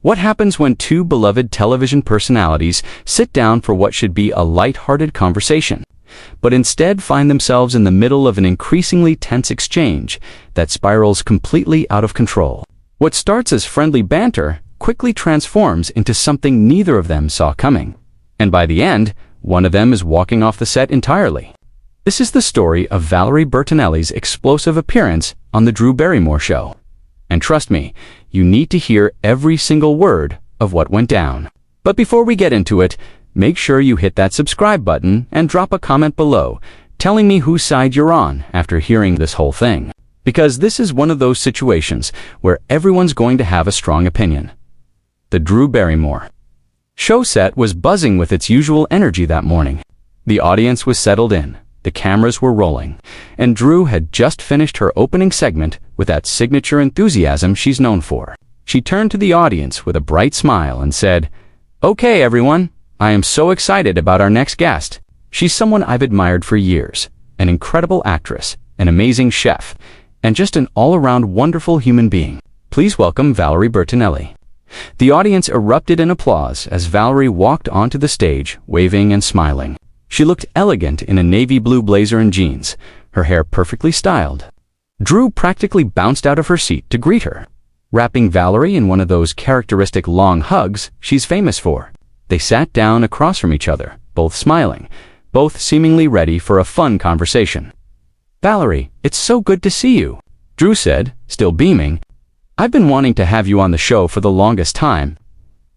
What happens when two beloved television personalities sit down for what should be a light-hearted conversation, but instead find themselves in the middle of an increasingly tense exchange that spirals completely out of control? What starts as friendly banter quickly transforms into something neither of them saw coming, and by the end, one of them is walking off the set entirely. This is the story of Valerie Bertinelli's explosive appearance on The Drew Barrymore Show. And trust me, you need to hear every single word of what went down. But before we get into it, make sure you hit that subscribe button and drop a comment below telling me whose side you're on after hearing this whole thing. Because this is one of those situations where everyone's going to have a strong opinion. The Drew Barrymore show set was buzzing with its usual energy that morning. The audience was settled in. The cameras were rolling, and Drew had just finished her opening segment with that signature enthusiasm she's known for. She turned to the audience with a bright smile and said, "Okay, everyone, I am so excited about our next guest. She's someone I've admired for years, an incredible actress, an amazing chef, and just an all-around wonderful human being. Please welcome Valerie Bertinelli." The audience erupted in applause as Valerie walked onto the stage, waving and smiling. She looked elegant in a navy blue blazer and jeans, her hair perfectly styled. Drew practically bounced out of her seat to greet her, wrapping Valerie in one of those characteristic long hugs she's famous for. They sat down across from each other, both smiling, both seemingly ready for a fun conversation. "Valerie, it's so good to see you," Drew said, still beaming. "I've been wanting to have you on the show for the longest time."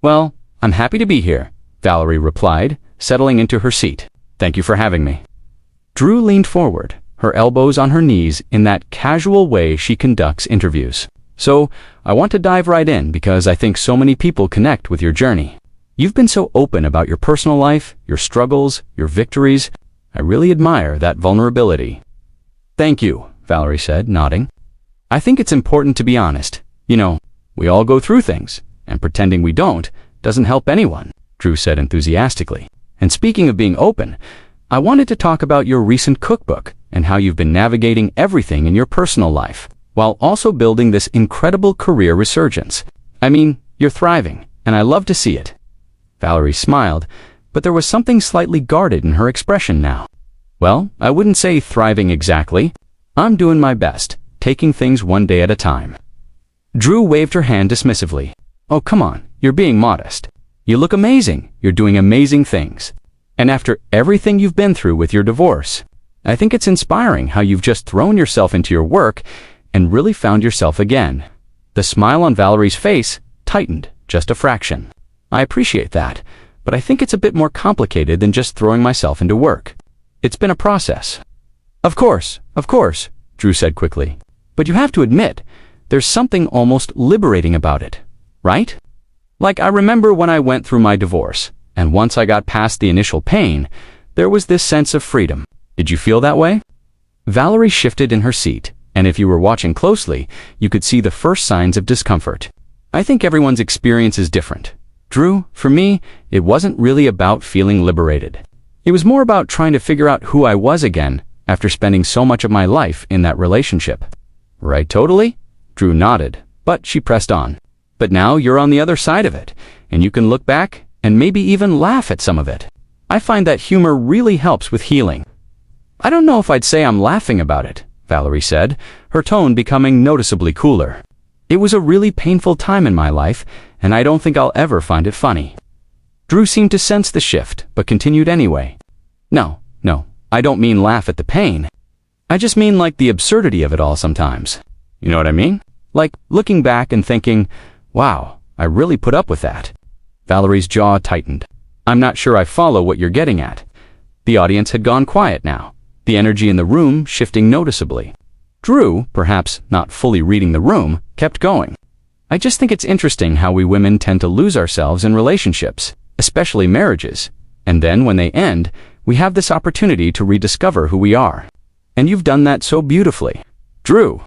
"Well, I'm happy to be here," Valerie replied, settling into her seat. "Thank you for having me." Drew leaned forward, her elbows on her knees in that casual way she conducts interviews. "So, I want to dive right in because I think so many people connect with your journey. You've been so open about your personal life, your struggles, your victories. I really admire that vulnerability." "Thank you," Valerie said, nodding. "I think it's important to be honest. You know, we all go through things, and pretending we don't doesn't help anyone," Drew said enthusiastically. "And speaking of being open, I wanted to talk about your recent cookbook and how you've been navigating everything in your personal life, while also building this incredible career resurgence. I mean, you're thriving, and I love to see it." Valerie smiled, but there was something slightly guarded in her expression now. "Well, I wouldn't say thriving exactly. I'm doing my best, taking things one day at a time." Drew waved her hand dismissively. "Oh, come on, you're being modest. You look amazing. You're doing amazing things. And after everything you've been through with your divorce, I think it's inspiring how you've just thrown yourself into your work and really found yourself again." The smile on Valerie's face tightened just a fraction. "I appreciate that, but I think it's a bit more complicated than just throwing myself into work. It's been a process." Of course, Drew said quickly. "But you have to admit, there's something almost liberating about it, right? Like, I remember when I went through my divorce, and once I got past the initial pain, there was this sense of freedom. Did you feel that way?" Valerie shifted in her seat, and if you were watching closely, you could see the first signs of discomfort. "I think everyone's experience is different. Drew, for me, it wasn't really about feeling liberated. It was more about trying to figure out who I was again after spending so much of my life in that relationship." "Right, totally?" Drew nodded, but she pressed on. "But now you're on the other side of it, and you can look back and maybe even laugh at some of it. I find that humor really helps with healing." "I don't know if I'd say I'm laughing about it," Valerie said, her tone becoming noticeably cooler. "It was a really painful time in my life, and I don't think I'll ever find it funny." Drew seemed to sense the shift, but continued anyway. No, I don't mean laugh at the pain. I just mean like the absurdity of it all sometimes. You know what I mean? Like looking back and thinking, wow, I really put up with that." Valerie's jaw tightened. "I'm not sure I follow what you're getting at." The audience had gone quiet now, the energy in the room shifting noticeably. Drew, perhaps not fully reading the room, kept going. "I just think it's interesting how we women tend to lose ourselves in relationships, especially marriages, and then when they end, we have this opportunity to rediscover who we are. And you've done that so beautifully." "Drew,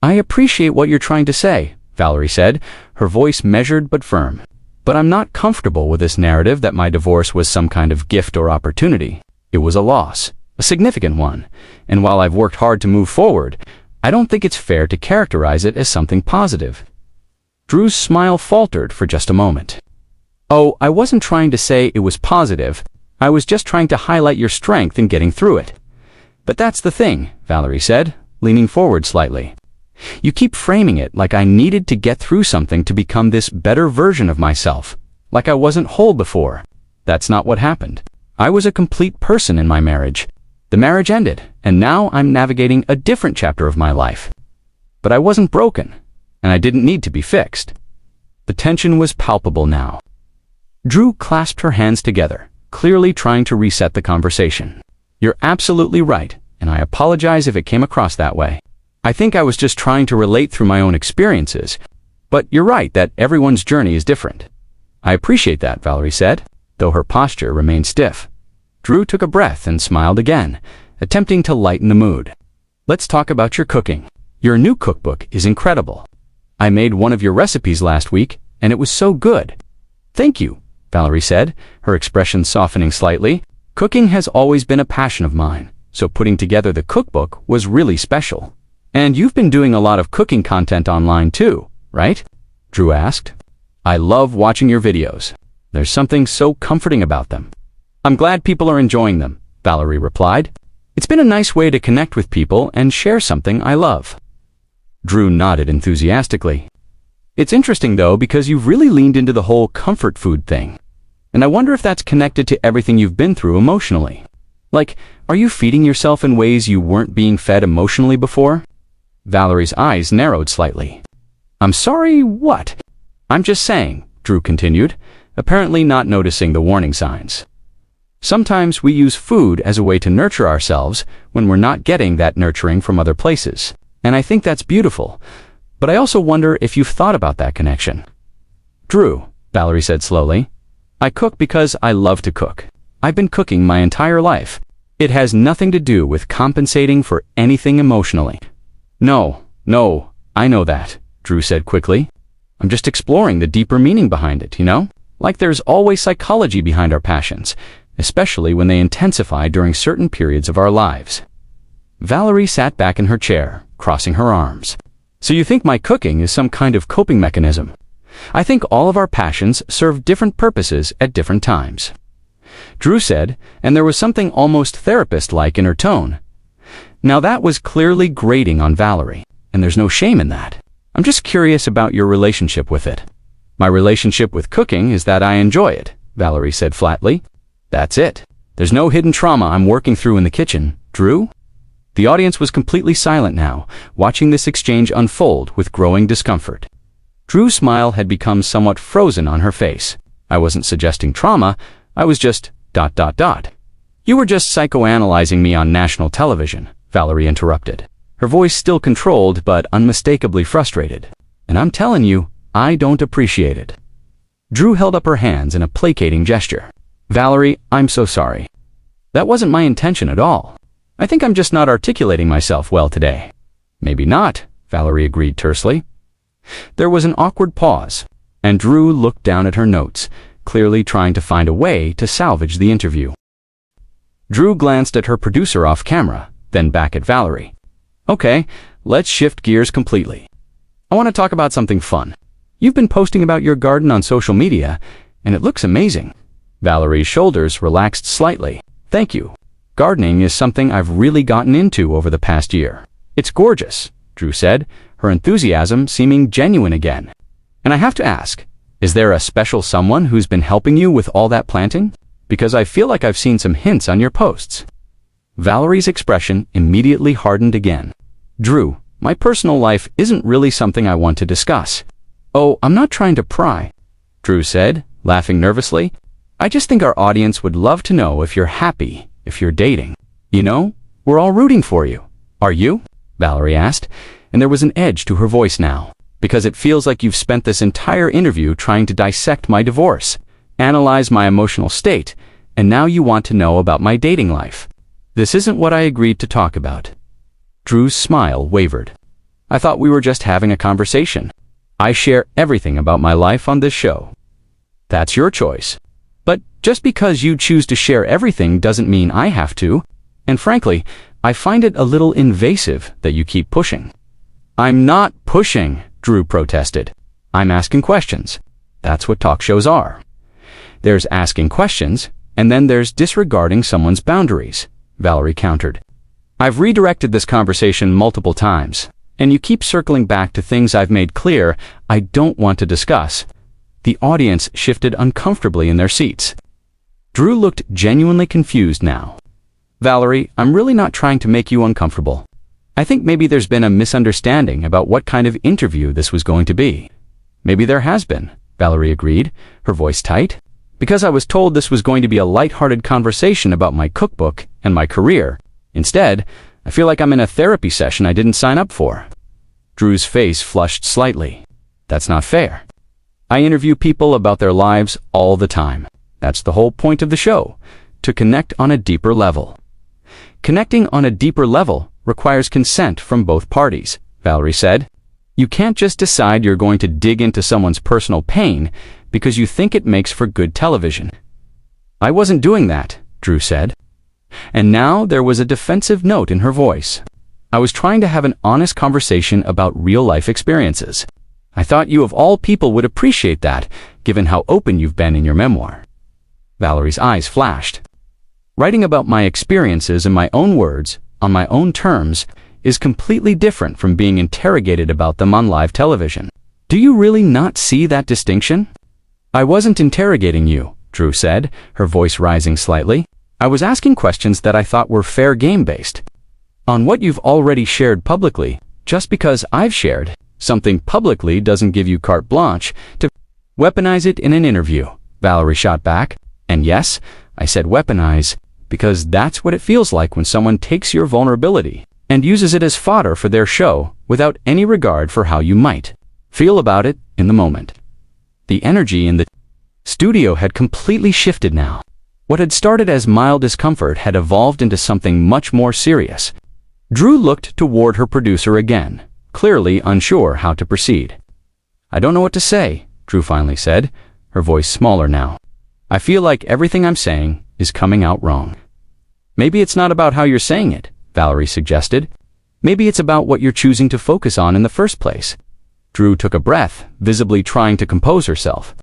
I appreciate what you're trying to say," Valerie said, her voice measured but firm. "But I'm not comfortable with this narrative that my divorce was some kind of gift or opportunity. It was a loss, a significant one, and while I've worked hard to move forward, I don't think it's fair to characterize it as something positive." Drew's smile faltered for just a moment. "Oh, I wasn't trying to say it was positive. I was just trying to highlight your strength in getting through it." "But that's the thing," Valerie said, leaning forward slightly. "You keep framing it like I needed to get through something to become this better version of myself, like I wasn't whole before. That's not what happened. I was a complete person in my marriage. The marriage ended, and now I'm navigating a different chapter of my life. But I wasn't broken, and I didn't need to be fixed." The tension was palpable now. Drew clasped her hands together, clearly trying to reset the conversation. "You're absolutely right, and I apologize if it came across that way. I think I was just trying to relate through my own experiences, but you're right that everyone's journey is different." "I appreciate that," Valerie said, though her posture remained stiff. Drew took a breath and smiled again, attempting to lighten the mood. "Let's talk about your cooking. Your new cookbook is incredible. I made one of your recipes last week, and it was so good." "Thank you," Valerie said, her expression softening slightly. "Cooking has always been a passion of mine, so putting together the cookbook was really special." "And you've been doing a lot of cooking content online too, right?" Drew asked. "I love watching your videos. There's something so comforting about them." "I'm glad people are enjoying them," Valerie replied. "It's been a nice way to connect with people and share something I love." Drew nodded enthusiastically. "It's interesting though, because you've really leaned into the whole comfort food thing. And I wonder if that's connected to everything you've been through emotionally. Like, are you feeding yourself in ways you weren't being fed emotionally before?" Valerie's eyes narrowed slightly. "I'm sorry, what?" "I'm just saying," Drew continued, apparently not noticing the warning signs. "Sometimes we use food as a way to nurture ourselves when we're not getting that nurturing from other places. And I think that's beautiful. But I also wonder if you've thought about that connection." "Drew," Valerie said slowly, "I cook because I love to cook. I've been cooking my entire life. It has nothing to do with compensating for anything emotionally." No, I know that," Drew said quickly. "I'm just exploring the deeper meaning behind it, you know? Like there's always psychology behind our passions, especially when they intensify during certain periods of our lives." Valerie sat back in her chair, crossing her arms. "So you think my cooking is some kind of coping mechanism?" "I think all of our passions serve different purposes at different times," Drew said, and there was something almost therapist-like in her tone. Now that was clearly grating on Valerie, and there's no shame in that. "I'm just curious about your relationship with it." "My relationship with cooking is that I enjoy it," Valerie said flatly. "That's it. There's no hidden trauma I'm working through in the kitchen, Drew." The audience was completely silent now, watching this exchange unfold with growing discomfort. Drew's smile had become somewhat frozen on her face. "I wasn't suggesting trauma, I was just ... "You were just psychoanalyzing me on national television," Valerie interrupted, her voice still controlled but unmistakably frustrated. "And I'm telling you, I don't appreciate it." Drew held up her hands in a placating gesture. "Valerie, I'm so sorry. That wasn't my intention at all. I think I'm just not articulating myself well today." "Maybe not," Valerie agreed tersely. There was an awkward pause, and Drew looked down at her notes, clearly trying to find a way to salvage the interview. Drew glanced at her producer off camera, then back at Valerie. "Okay, let's shift gears completely. I want to talk about something fun. You've been posting about your garden on social media, and it looks amazing." Valerie's shoulders relaxed slightly. "Thank you. Gardening is something I've really gotten into over the past year." "It's gorgeous," Drew said, her enthusiasm seeming genuine again. "And I have to ask, is there a special someone who's been helping you with all that planting? Because I feel like I've seen some hints on your posts." Valerie's expression immediately hardened again. "Drew, my personal life isn't really something I want to discuss." "Oh, I'm not trying to pry," Drew said, laughing nervously. "I just think our audience would love to know if you're happy, if you're dating. You know, we're all rooting for you. Are you?" Valerie asked, and there was an edge to her voice now. "Because it feels like you've spent this entire interview trying to dissect my divorce, analyze my emotional state, and now you want to know about my dating life. This isn't what I agreed to talk about." Drew's smile wavered. "I thought we were just having a conversation. I share everything about my life on this show." "That's your choice. But just because you choose to share everything doesn't mean I have to. And frankly, I find it a little invasive that you keep pushing." "I'm not pushing," Drew protested. I'm asking questions. That's what talk shows are. There's asking questions, and then there's disregarding someone's boundaries, Valerie countered. I've redirected this conversation multiple times, and you keep circling back to things I've made clear I don't want to discuss. The audience shifted uncomfortably in their seats. Drew looked genuinely confused now. Valerie, I'm really not trying to make you uncomfortable. I think maybe there's been a misunderstanding about what kind of interview this was going to be. Maybe there has been, Valerie agreed, her voice tight. Because I was told this was going to be a light-hearted conversation about my cookbook and my career. Instead, I feel like I'm in a therapy session I didn't sign up for. Drew's face flushed slightly. That's not fair. I interview people about their lives all the time. That's the whole point of the show, to connect on a deeper level. Connecting on a deeper level requires consent from both parties, Valerie said. You can't just decide you're going to dig into someone's personal pain because you think it makes for good television. I wasn't doing that, Drew said. And now there was a defensive note in her voice. I was trying to have an honest conversation about real-life experiences. I thought you of all people would appreciate that, given how open you've been in your memoir. Valerie's eyes flashed. Writing about my experiences in my own words, on my own terms, is completely different from being interrogated about them on live television. Do you really not see that distinction? I wasn't interrogating you, Drew said, her voice rising slightly. I was asking questions that I thought were fair game-based. On what you've already shared publicly, just because I've shared something publicly doesn't give you carte blanche to weaponize it in an interview, Valerie shot back. And yes, I said weaponize, because that's what it feels like when someone takes your vulnerability and uses it as fodder for their show without any regard for how you might feel about it in the moment. The energy in the studio had completely shifted now. What had started as mild discomfort had evolved into something much more serious. Drew looked toward her producer again, clearly unsure how to proceed. I don't know what to say, Drew finally said, her voice smaller now. I feel like everything I'm saying is coming out wrong. Maybe it's not about how you're saying it, Valerie suggested. Maybe it's about what you're choosing to focus on in the first place. Drew took a breath, visibly trying to compose herself.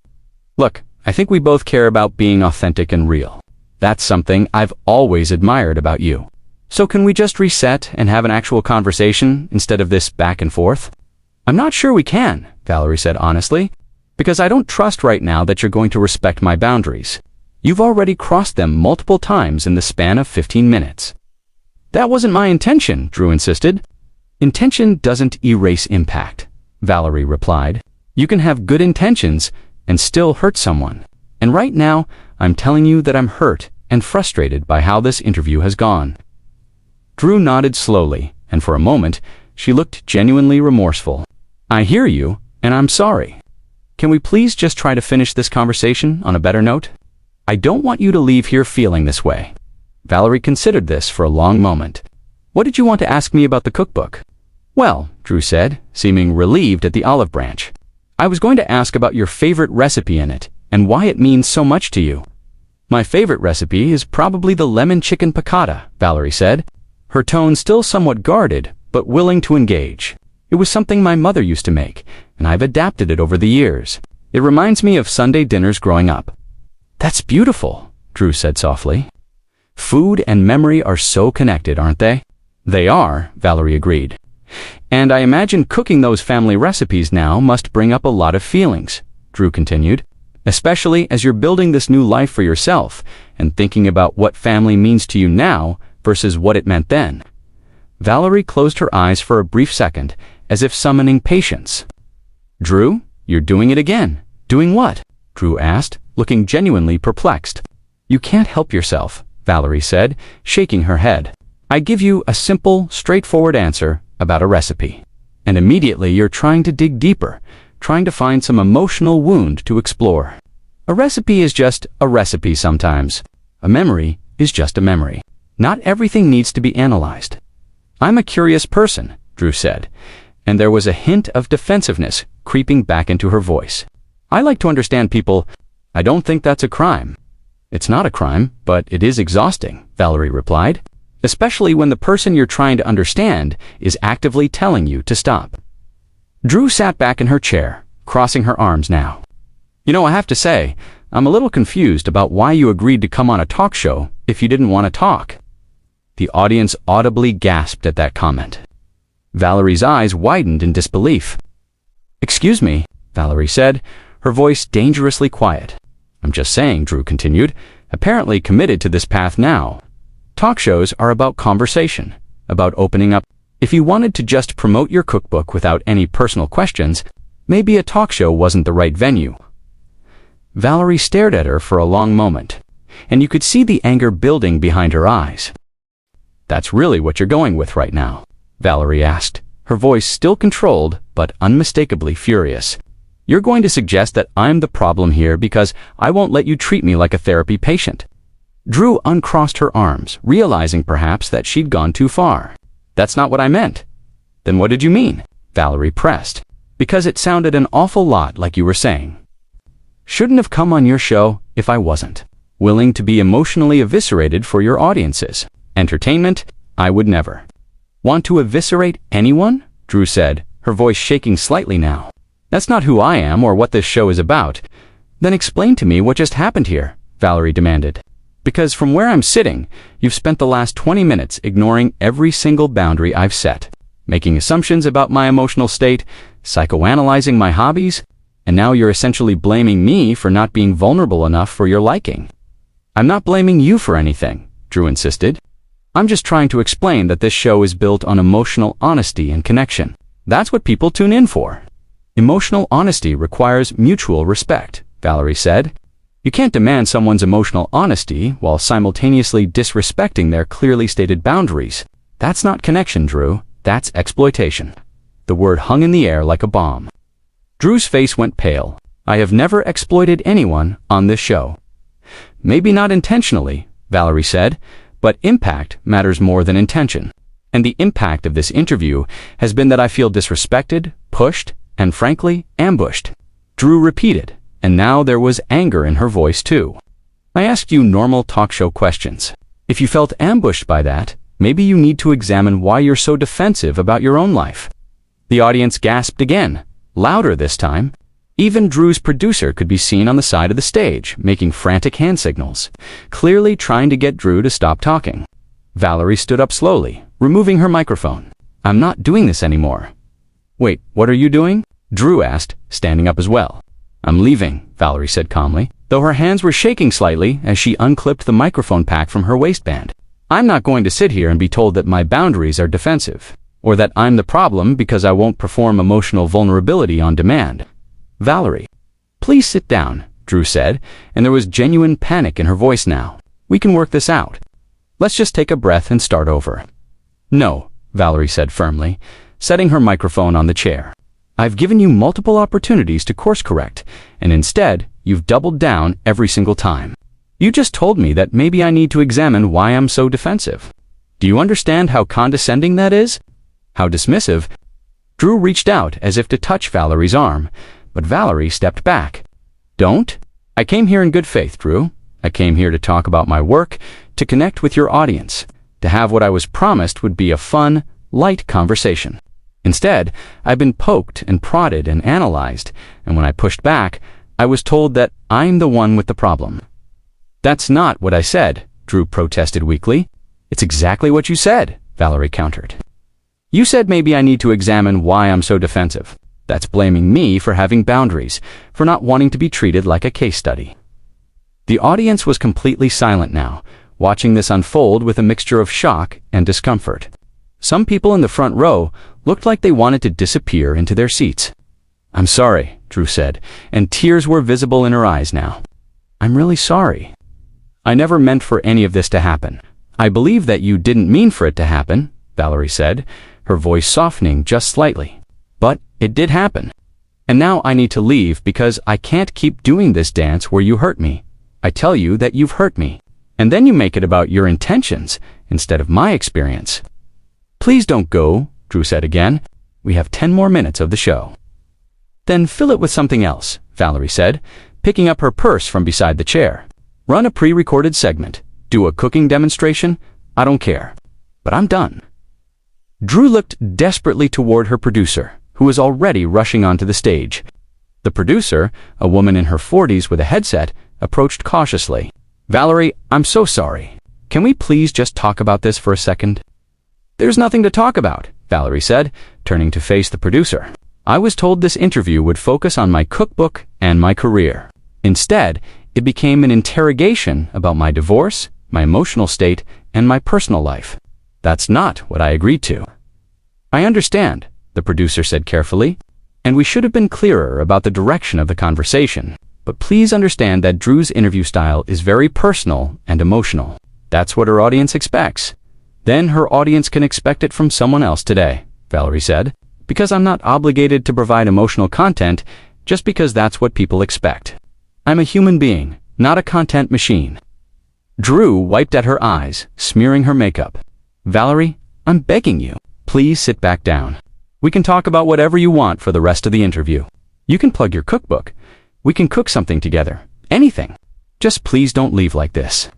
Look, I think we both care about being authentic and real. That's something I've always admired about you. So can we just reset and have an actual conversation instead of this back and forth? I'm not sure we can, Valerie said honestly, because I don't trust right now that you're going to respect my boundaries. You've already crossed them multiple times in the span of 15 minutes. That wasn't my intention, Drew insisted. Intention doesn't erase impact, Valerie replied. You can have good intentions and still hurt someone. And right now, I'm telling you that I'm hurt and frustrated by how this interview has gone. Drew nodded slowly, and for a moment, she looked genuinely remorseful. I hear you, and I'm sorry. Can we please just try to finish this conversation on a better note? I don't want you to leave here feeling this way. Valerie considered this for a long moment. What did you want to ask me about the cookbook? Well, Drew said, seeming relieved at the olive branch. I was going to ask about your favorite recipe in it, and why it means so much to you. My favorite recipe is probably the lemon chicken piccata, Valerie said, her tone still somewhat guarded, but willing to engage. It was something my mother used to make, and I've adapted it over the years. It reminds me of Sunday dinners growing up. That's beautiful, Drew said softly. Food and memory are so connected, aren't they? They are, Valerie agreed. And I imagine cooking those family recipes now must bring up a lot of feelings, Drew continued, especially as you're building this new life for yourself and thinking about what family means to you now versus what it meant then. Valerie closed her eyes for a brief second, as if summoning patience. Drew, you're doing it again. Doing what? Drew asked, looking genuinely perplexed. You can't help yourself, Valerie said, shaking her head. I give you a simple, straightforward answer about a recipe. And immediately you're trying to dig deeper, trying to find some emotional wound to explore. A recipe is just a recipe sometimes. A memory is just a memory. Not everything needs to be analyzed. I'm a curious person, Drew said, and there was a hint of defensiveness creeping back into her voice. I like to understand people. I don't think that's a crime. It's not a crime, but it is exhausting, Valerie replied, especially when the person you're trying to understand is actively telling you to stop. Drew sat back in her chair, crossing her arms now. "You know, I have to say, I'm a little confused about why you agreed to come on a talk show if you didn't want to talk." The audience audibly gasped at that comment. Valerie's eyes widened in disbelief. "Excuse me," Valerie said, her voice dangerously quiet. "I'm just saying," Drew continued, apparently committed to this path now. "Talk shows are about conversation, about opening up. If you wanted to just promote your cookbook without any personal questions, maybe a talk show wasn't the right venue." Valerie stared at her for a long moment, and you could see the anger building behind her eyes. "That's really what you're going with right now?" Valerie asked, her voice still controlled but unmistakably furious. "You're going to suggest that I'm the problem here because I won't let you treat me like a therapy patient?" Drew uncrossed her arms, realizing perhaps that she'd gone too far. "That's not what I meant." "Then what did you mean?" Valerie pressed. "Because it sounded an awful lot like you were saying, shouldn't have come on your show if I wasn't willing to be emotionally eviscerated for your audiences. Entertainment, I would never." "Want to eviscerate anyone?" Drew said, her voice shaking slightly now. "That's not who I am or what this show is about." "Then explain to me what just happened here," Valerie demanded. "Because from where I'm sitting, you've spent the last 20 minutes ignoring every single boundary I've set, making assumptions about my emotional state, psychoanalyzing my hobbies, and now you're essentially blaming me for not being vulnerable enough for your liking." "I'm not blaming you for anything," Drew insisted. "I'm just trying to explain that this show is built on emotional honesty and connection. That's what people tune in for." "Emotional honesty requires mutual respect," Valerie said. "You can't demand someone's emotional honesty while simultaneously disrespecting their clearly stated boundaries. That's not connection, Drew. That's exploitation." The word hung in the air like a bomb. Drew's face went pale. "I have never exploited anyone on this show." "Maybe not intentionally," Valerie said, "but impact matters more than intention. And the impact of this interview has been that I feel disrespected, pushed, and frankly, ambushed." Drew repeated, and now there was anger in her voice too. "I asked you normal talk show questions. If you felt ambushed by that, maybe you need to examine why you're so defensive about your own life." The audience gasped again, louder this time. Even Drew's producer could be seen on the side of the stage, making frantic hand signals, clearly trying to get Drew to stop talking. Valerie stood up slowly, removing her microphone. "I'm not doing this anymore." "Wait, what are you doing?" Drew asked, standing up as well. "I'm leaving," Valerie said calmly, though her hands were shaking slightly as she unclipped the microphone pack from her waistband. "I'm not going to sit here and be told that my boundaries are defensive, or that I'm the problem because I won't perform emotional vulnerability on demand." "Valerie, please sit down," Drew said, and there was genuine panic in her voice now. "We can work this out. Let's just take a breath and start over." "No," Valerie said firmly, setting her microphone on the chair. "I've given you multiple opportunities to course correct, and instead, you've doubled down every single time. You just told me that maybe I need to examine why I'm so defensive. Do you understand how condescending that is? How dismissive?" Drew reached out as if to touch Valerie's arm, but Valerie stepped back. "Don't? I came here in good faith, Drew. I came here to talk about my work, to connect with your audience, to have what I was promised would be a fun, light conversation. Instead, I've been poked and prodded and analyzed, and when I pushed back, I was told that I'm the one with the problem." "That's not what I said," Drew protested weakly. "It's exactly what you said," Valerie countered. "You said maybe I need to examine why I'm so defensive. That's blaming me for having boundaries, for not wanting to be treated like a case study." The audience was completely silent now, watching this unfold with a mixture of shock and discomfort. Some people in the front row looked like they wanted to disappear into their seats. "I'm sorry," Drew said, and tears were visible in her eyes now. "I'm really sorry. I never meant for any of this to happen." "I believe that you didn't mean for it to happen," Valerie said, her voice softening just slightly. "But it did happen. And now I need to leave because I can't keep doing this dance where you hurt me. I tell you that you've hurt me, and then you make it about your intentions instead of my experience." "Please don't go," Drew said again. "We have 10 more minutes of the show." "Then fill it with something else," Valerie said, picking up her purse from beside the chair. "Run a pre-recorded segment. Do a cooking demonstration. I don't care. But I'm done." Drew looked desperately toward her producer, who was already rushing onto the stage. The producer, a woman in her 40s with a headset, approached cautiously. "Valerie, I'm so sorry. Can we please just talk about this for a second?" "There's nothing to talk about," Valerie said, turning to face the producer. "I was told this interview would focus on my cookbook and my career. Instead, it became an interrogation about my divorce, my emotional state, and my personal life. That's not what I agreed to." "I understand," the producer said carefully, "and we should have been clearer about the direction of the conversation. But please understand that Drew's interview style is very personal and emotional. That's what her audience expects." "Then her audience can expect it from someone else today," Valerie said, "because I'm not obligated to provide emotional content just because that's what people expect. I'm a human being, not a content machine." Drew wiped at her eyes, smearing her makeup. "Valerie, I'm begging you, please sit back down. We can talk about whatever you want for the rest of the interview. You can plug your cookbook. We can cook something together. Anything. Just please don't leave like this."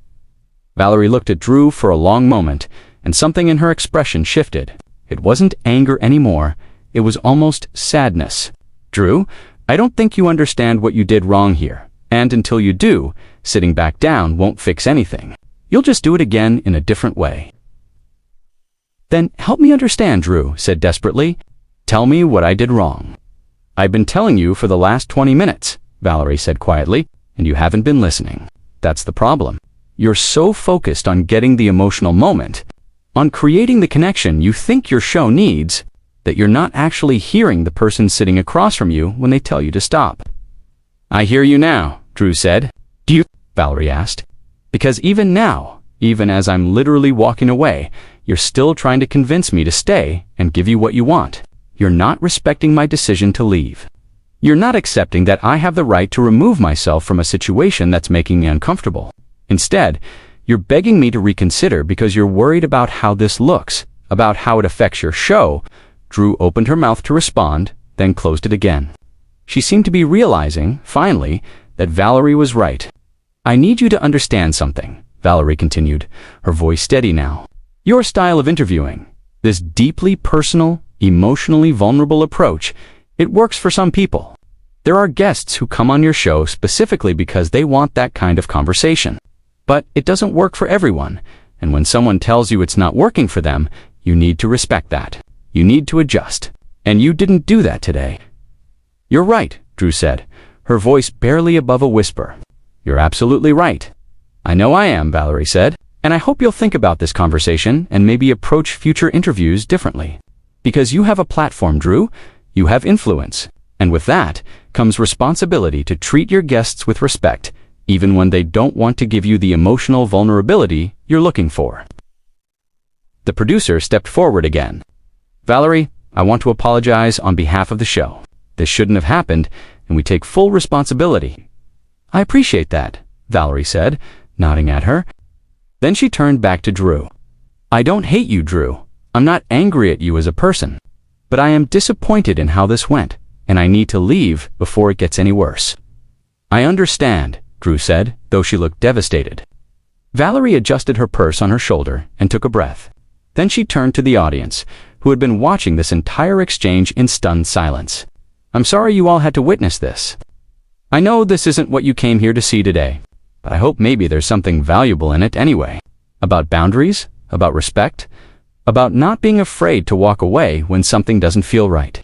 Valerie looked at Drew for a long moment, and something in her expression shifted. It wasn't anger anymore. It was almost sadness. "Drew, I don't think you understand what you did wrong here, and until you do, sitting back down won't fix anything. You'll just do it again in a different way." "Then help me understand," Drew said desperately. "Tell me what I did wrong." "I've been telling you for the last 20 minutes, Valerie said quietly, "and you haven't been listening. That's the problem. You're so focused on getting the emotional moment, on creating the connection you think your show needs, that you're not actually hearing the person sitting across from you when they tell you to stop." "I hear you now," Drew said. "Do you?" Valerie asked. "Because even now, even as I'm literally walking away, you're still trying to convince me to stay and give you what you want. You're not respecting my decision to leave. You're not accepting that I have the right to remove myself from a situation that's making me uncomfortable. Instead, you're begging me to reconsider because you're worried about how this looks, about how it affects your show." Drew opened her mouth to respond, then closed it again. She seemed to be realizing, finally, that Valerie was right. "I need you to understand something," Valerie continued, her voice steady now. "Your style of interviewing, this deeply personal, emotionally vulnerable approach, it works for some people. There are guests who come on your show specifically because they want that kind of conversation. But it doesn't work for everyone, and when someone tells you it's not working for them, you need to respect that. You need to adjust. And you didn't do that today." "You're right," Drew said, her voice barely above a whisper. "You're absolutely right." "I know I am," Valerie said, "and I hope you'll think about this conversation and maybe approach future interviews differently. Because you have a platform, Drew. You have influence. And with that comes responsibility to treat your guests with respect, even when they don't want to give you the emotional vulnerability you're looking for." The producer stepped forward again. "Valerie, I want to apologize on behalf of the show. This shouldn't have happened, and we take full responsibility." "I appreciate that," Valerie said, nodding at her. Then she turned back to Drew. "I don't hate you, Drew. I'm not angry at you as a person. But I am disappointed in how this went, and I need to leave before it gets any worse." "I understand," Drew said, though she looked devastated. Valerie adjusted her purse on her shoulder and took a breath. Then she turned to the audience, who had been watching this entire exchange in stunned silence. "I'm sorry you all had to witness this. I know this isn't what you came here to see today, but I hope maybe there's something valuable in it anyway. About boundaries, about respect, about not being afraid to walk away when something doesn't feel right."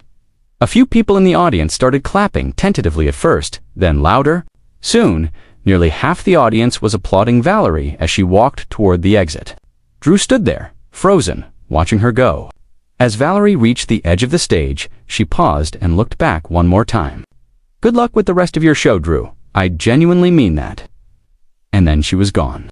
A few people in the audience started clapping tentatively at first, then louder. Soon, nearly half the audience was applauding Valerie as she walked toward the exit. Drew stood there, frozen, watching her go. As Valerie reached the edge of the stage, she paused and looked back one more time. "Good luck with the rest of your show, Drew. I genuinely mean that." And then she was gone.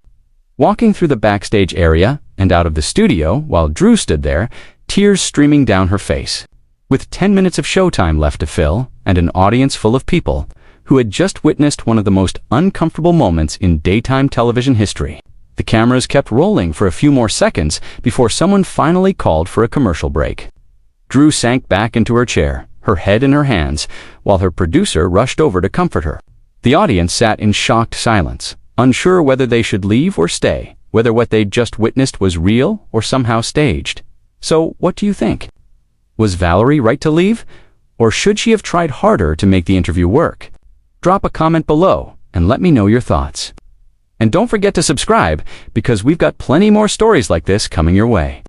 Walking through the backstage area and out of the studio while Drew stood there, tears streaming down her face. With 10 minutes of showtime left to fill and an audience full of people who had just witnessed one of the most uncomfortable moments in daytime television history, the cameras kept rolling for a few more seconds before someone finally called for a commercial break. Drew sank back into her chair, her head in her hands, while her producer rushed over to comfort her. The audience sat in shocked silence, unsure whether they should leave or stay, whether what they'd just witnessed was real or somehow staged. So, what do you think? Was Valerie right to leave? Or should she have tried harder to make the interview work? Drop a comment below and let me know your thoughts. And don't forget to subscribe, because we've got plenty more stories like this coming your way.